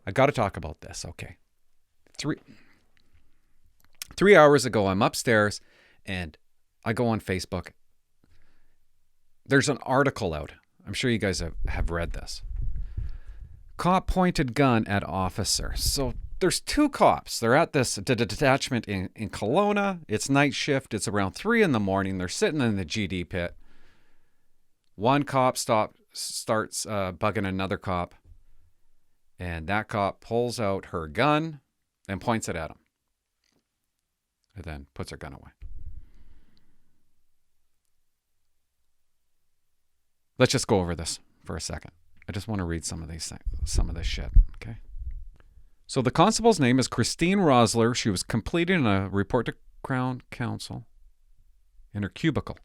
I got to talk about this. Okay. 3 hours ago, I'm upstairs and I go on Facebook. There's an article out. I'm sure you guys have read this. Cop pointed gun at officer. So there's two cops. They're at this detachment in Kelowna. It's night shift. It's around 3 a.m. They're sitting in the GD pit. One cop starts bugging another cop. And that cop pulls out her gun and points it at him. And then puts her gun away. Let's just go over this for a second. I just want to read some of this shit, okay? So the constable's name is Christine Rosler. She was completing a report to Crown Counsel in her cubicle.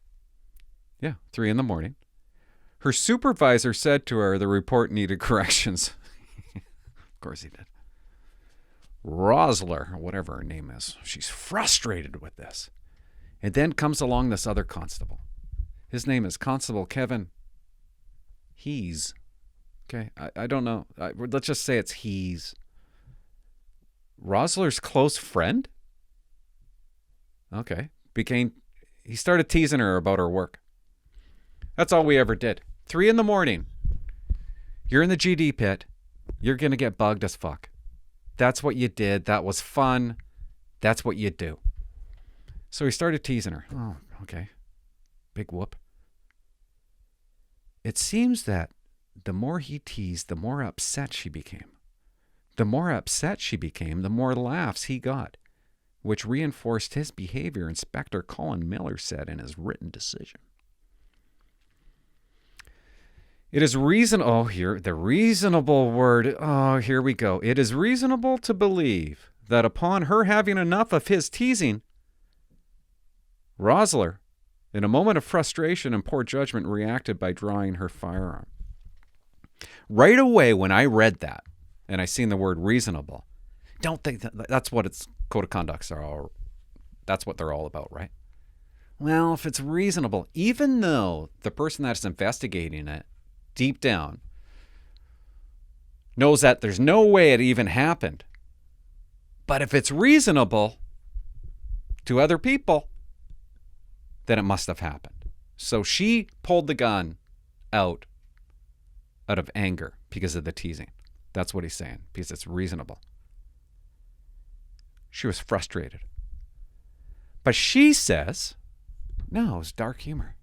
Yeah, 3 a.m. Her supervisor said to her the report needed corrections. Of course he did. Rosler, or whatever her name is, she's frustrated with this. And then comes along this other constable. His name is Constable Kevin Hees. Okay, I don't know. Let's just say it's Hees. Rosler's close friend? Okay. He started teasing her about her work. That's all we ever did. 3 a.m. You're in the GD pit. You're going to get bugged as fuck. That's what you did. That was fun. That's what you do. So he started teasing her. Oh, okay. Big whoop. It seems that the more he teased, the more upset she became. The more upset she became, the more laughs he got, which reinforced his behavior, Inspector Colin Miller said in his written decision. It is the reasonable word. Oh, here we go. It is reasonable to believe that upon her having enough of his teasing, Rosler, in a moment of frustration and poor judgment, reacted by drawing her firearm. Right away, when I read that, and I seen the word reasonable, don't think that's what its code of conducts are all. That's what they're all about, right? Well, if it's reasonable, even though the person that's investigating it, deep down, knows that there's no way it even happened. But if it's reasonable to other people, then it must have happened. So she pulled the gun out of anger because of the teasing. That's what he's saying, because it's reasonable. She was frustrated. But she says, no, it was dark humor.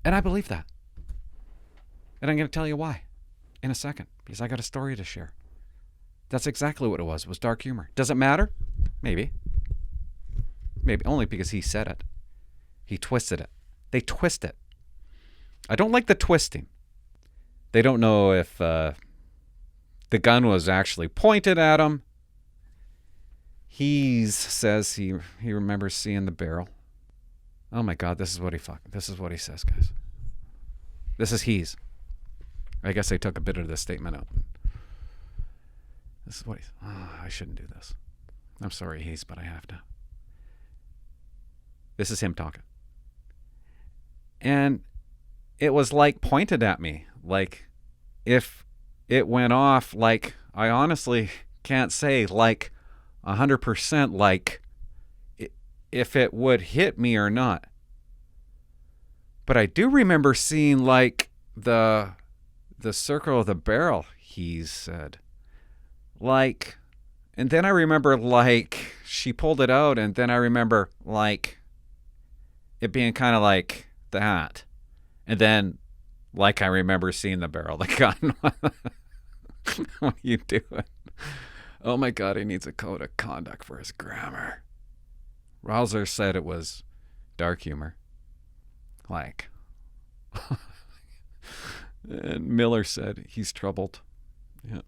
And I believe that. And I'm going to tell you why in a second, because I got a story to share. That's exactly what it was dark humor. Does it matter? Maybe. Maybe only because he said it. He twisted it. They twist it. I don't like the twisting. They don't know if the gun was actually pointed at him. He says he remembers seeing the barrel. Oh my God, this is what he says, guys. This is Hees. I guess I took a bit of the statement out. This is what I shouldn't do this. I'm sorry, Hees, but I have to. This is him talking. And it was like pointed at me. Like if it went off, like I honestly can't say like 100% like if it would hit me or not. But I do remember seeing like the circle of the barrel, he said. Like, and then I remember like she pulled it out, and then I remember like it being kind of like that. And then like I remember seeing the barrel of the gun. What are you doing? Oh my God, he needs a code of conduct for his grammar. Rosler said it was dark humor. Like. And Miller said he's troubled. Yeah.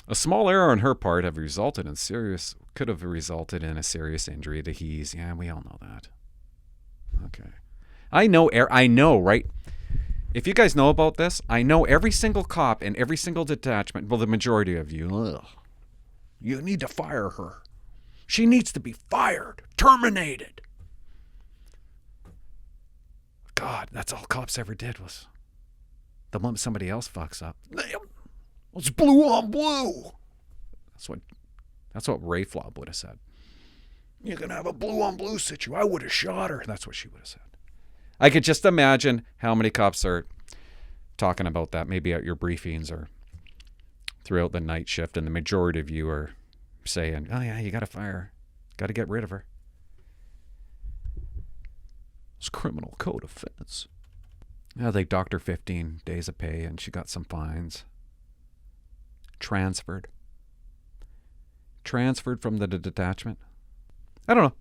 A small error on her part could have resulted in a serious injury to Hees. Yeah, we all know that. Okay. I know, right? If you guys know about this, I know every single cop in every single detachment, well, the majority of you, you need to fire her. She needs to be fired, terminated. God, that's all cops ever did was the moment somebody else fucks up. It's blue on blue. That's what Ray Flob would have said. You can have a blue on blue situation. I would have shot her. That's what she would have said. I could just imagine how many cops are talking about that, maybe at your briefings or throughout the night shift, and the majority of you are saying, oh yeah, you got to fire her. Got to get rid of her. It's criminal code offense. Yeah, they docked her 15 days of pay and she got some fines. Transferred from the detachment. I don't know.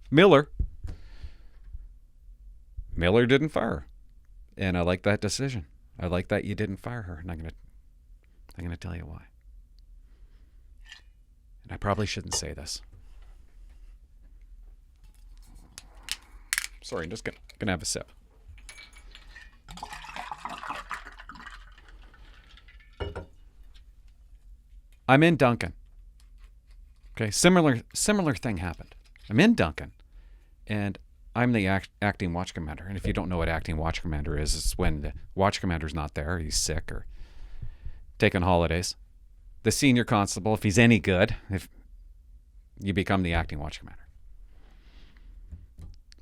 Miller didn't fire her. And I like that decision. I like that you didn't fire her. And I'm going to tell you why. And I probably shouldn't say this. Sorry, I'm just going to have a sip. I'm in Duncan. Okay, similar thing happened. I'm in Duncan, and I'm the acting watch commander. And if you don't know what acting watch commander is, it's when the watch commander's not there, he's sick or taking holidays. The senior constable, if he's any good, if you become the acting watch commander.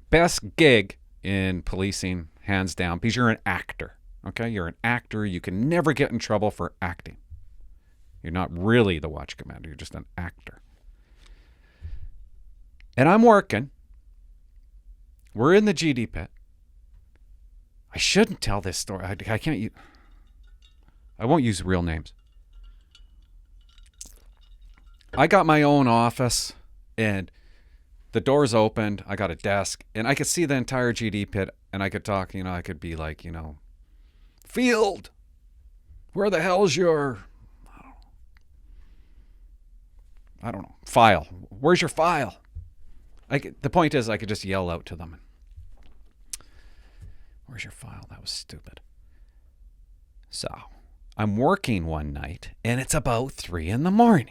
Best gig in policing, hands down, because you're an actor. Okay, you're an actor. You can never get in trouble for acting. You're not really the watch commander. You're just an actor. And I'm working. We're in the GD pit. I shouldn't tell this story. I can't. I won't use real names. I got my own office, and the doors opened. I got a desk, and I could see the entire GD pit, and I could talk. I could be like, Field, where the hell's your, I don't know, file? Where's your file? The point is, I could just yell out to them. Where's your file? That was stupid. So, I'm working one night, and it's about 3 a.m.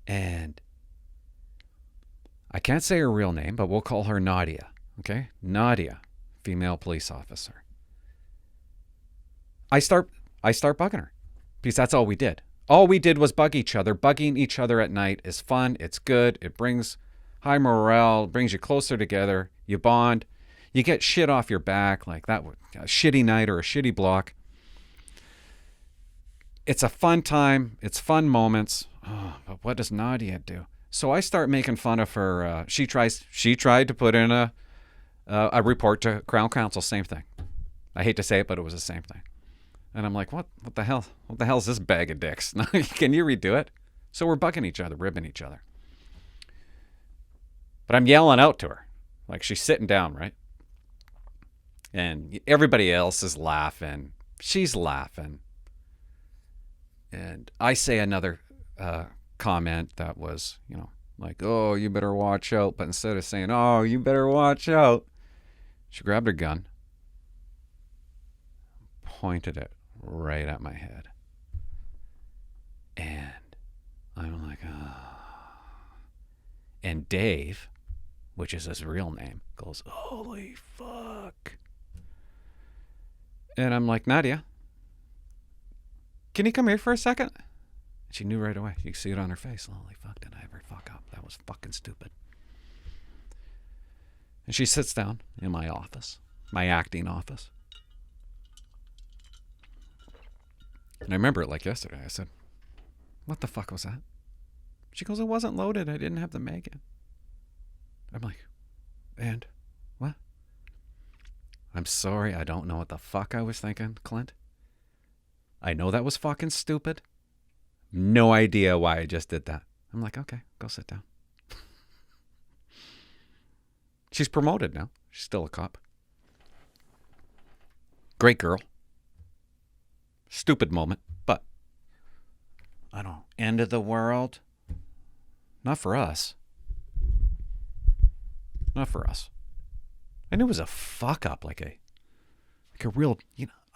And I can't say her real name, but we'll call her Nadia. Okay? Nadia, female police officer. I start bugging her because that's all we did. All we did was bug each other. Bugging each other at night is fun. It's good. It brings high morale, brings you closer together. You bond. You get shit off your back, like that, a shitty night or a shitty block. It's a fun time. It's fun moments. Oh, but what does Nadia do? So I start making fun of her. She tried to put in a report to Crown Counsel. Same thing. I hate to say it, but it was the same thing. And I'm like, what the hell? What the hell is this bag of dicks? Can you redo it? So we're bugging each other, ribbing each other. But I'm yelling out to her. Like, she's sitting down, right? And everybody else is laughing. She's laughing. And I say another comment that was, like, oh, you better watch out. But instead of saying, oh, you better watch out, she grabbed her gun, pointed it right at my head. And I'm like, oh. And Dave, which is his real name, goes, holy fuck. And I'm like, Nadia, can you come here for a second? She knew right away. You could see it on her face. Holy fuck, did I ever fuck up? That was fucking stupid. And she sits down in my office, my acting office. And I remember it like yesterday. I said, what the fuck was that? She goes, it wasn't loaded. I didn't have the mag in. I'm like, and what? I'm sorry. I don't know what the fuck I was thinking, Clint. I know that was fucking stupid. No idea why I just did that. I'm like, okay, go sit down. She's promoted now. She's still a cop. Great girl. Stupid moment, but I don't know. End of the world? Not for us. Not for us. I knew it was a fuck up, like a real,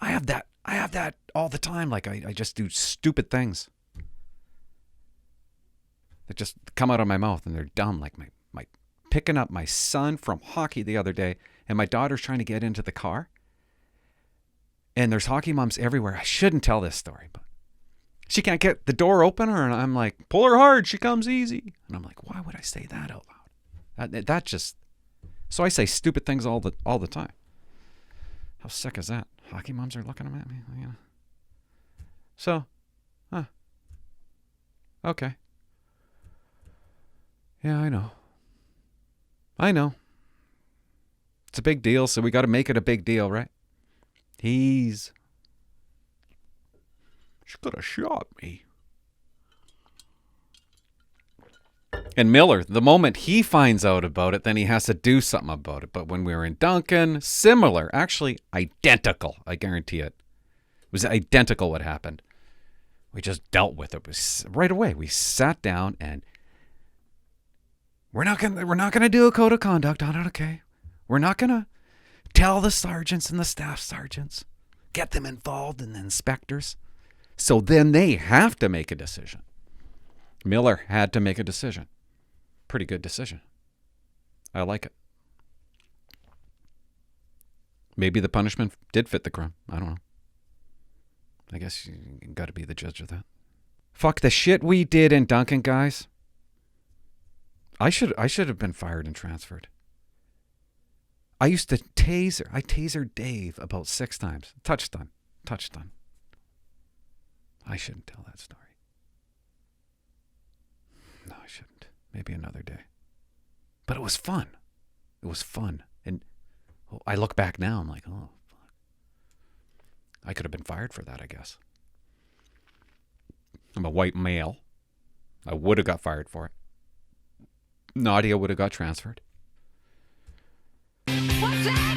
I have that all the time. Like I just do stupid things that just come out of my mouth and they're dumb. Like my picking up my son from hockey the other day, and my daughter's trying to get into the car. And there's hockey moms everywhere. I shouldn't tell this story, but She can't get the door open, and I'm like, pull her hard, she comes easy. And I'm like, why would I say that out loud? That just... So I say stupid things all the time. How sick is that? Hockey moms are looking at me. You know. So, okay. Yeah, I know. It's a big deal, so we got to make it a big deal, right? She could have shot me. And Miller, the moment he finds out about it, then he has to do something about it. But when we were in Duncan, similar, actually identical, I guarantee it. It was identical what happened. We just dealt with it. It was right away. We sat down and we're not gonna do a code of conduct on it, okay? We're not gonna tell the sergeants and the staff sergeants, get them involved and the inspectors. So then they have to make a decision. Miller had to make a decision. Pretty good decision. I like it. Maybe the punishment did fit the crime. I don't know. I guess you got to be the judge of that. Fuck the shit we did in Duncan, guys. I should have been fired and transferred. I used to taser. I tasered Dave about 6 times. Touchdown. I shouldn't tell that story. No, I shouldn't. Maybe another day. But it was fun. And I look back now, I'm like, oh, fuck. I could have been fired for that, I guess. I'm a white male. I would have got fired for it. Nadia would have got transferred. What's that?